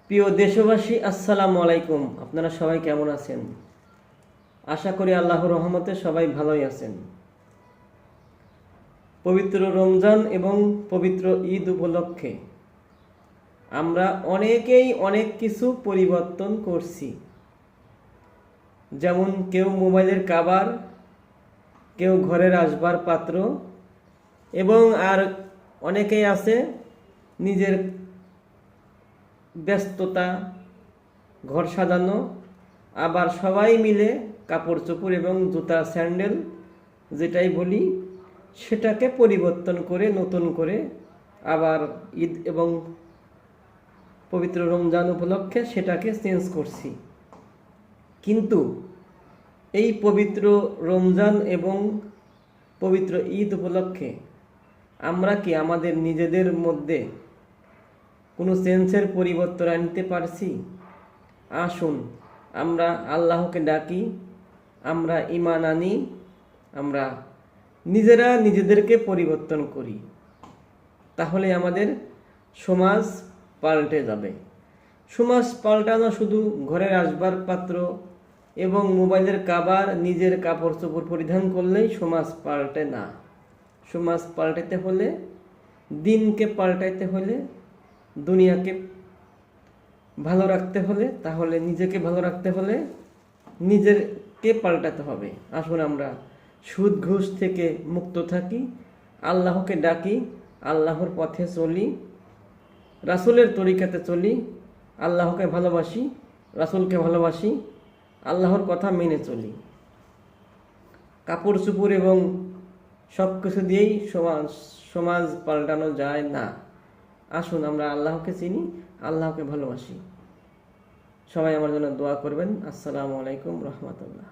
প্রিয় দেশবাসী, আসসালামু আলাইকুম। আপনারা সবাই কেমন আছেন? আশা করি আল্লাহর রহমতে সবাই ভালোই আছেন। পবিত্র রমজান এবং পবিত্র ঈদ উপলক্ষে আমরা অনেকেই অনেক কিছু পরিবর্তন করছি। যেমন কেউ মোবাইলের কভার, কেউ ঘরের আসবাবপত্র, এবং আর অনেকেই আছে নিজের ব্যস্ততা, ঘর সাজানো, আবার সবাই মিলে কাপড় চোপড় এবং জুতা স্যান্ডেল যেটাই বলি সেটাকে পরিবর্তন করে নতুন করে আবার ঈদ এবং পবিত্র রমজান উপলক্ষে সেটাকে চেঞ্জ করছি। কিন্তু এই পবিত্র রমজান এবং পবিত্র ঈদ উপলক্ষে আমরা কি আমাদের নিজেদের মধ্যে কোনো চেঞ্জের পরিবর্তন আনতে পারছি? আসুন আমরা আল্লাহকে ডাকি, আমরা ঈমান আনি, আমরা নিজেরা নিজেদেরকে পরিবর্তন করি। তাহলে আমাদের সমাজ পাল্টে যাবে। সমাজ পাল্টানো শুধু ঘরের আসবাবপত্র এবং মোবাইলের কভার, নিজের কাপড় চোপড় পরিধান করলেই সমাজ পাল্টে না। সমাজ পাল্টাতে হলে, দিনকে পাল্টাইতে হলে, দুনিয়াকে ভালো রাখতে হলে, তাহলে নিজেকে ভালো রাখতে হলে নিজেকে পাল্টাতে হবে। আসুন আমরা সুদ ঘুষ থেকে মুক্ত থাকি, আল্লাহকে ডাকি, আল্লাহর পথে চলি, রাসূলের তরিকাতে চলি, আল্লাহকে ভালোবাসি, রাসূলকে ভালোবাসি, আল্লাহর কথা মেনে চলি। কাপড় চোপড় এবং সব কিছু দিয়েই সমাজ পাল্টানো যায় না। আসুন আমরা আল্লাহকে চিনি, আল্লাহকে ভালোবাসি। সবাই আমার জন্য দোয়া করবেন। আসসালামু আলাইকুম রহমতুল্লাহ।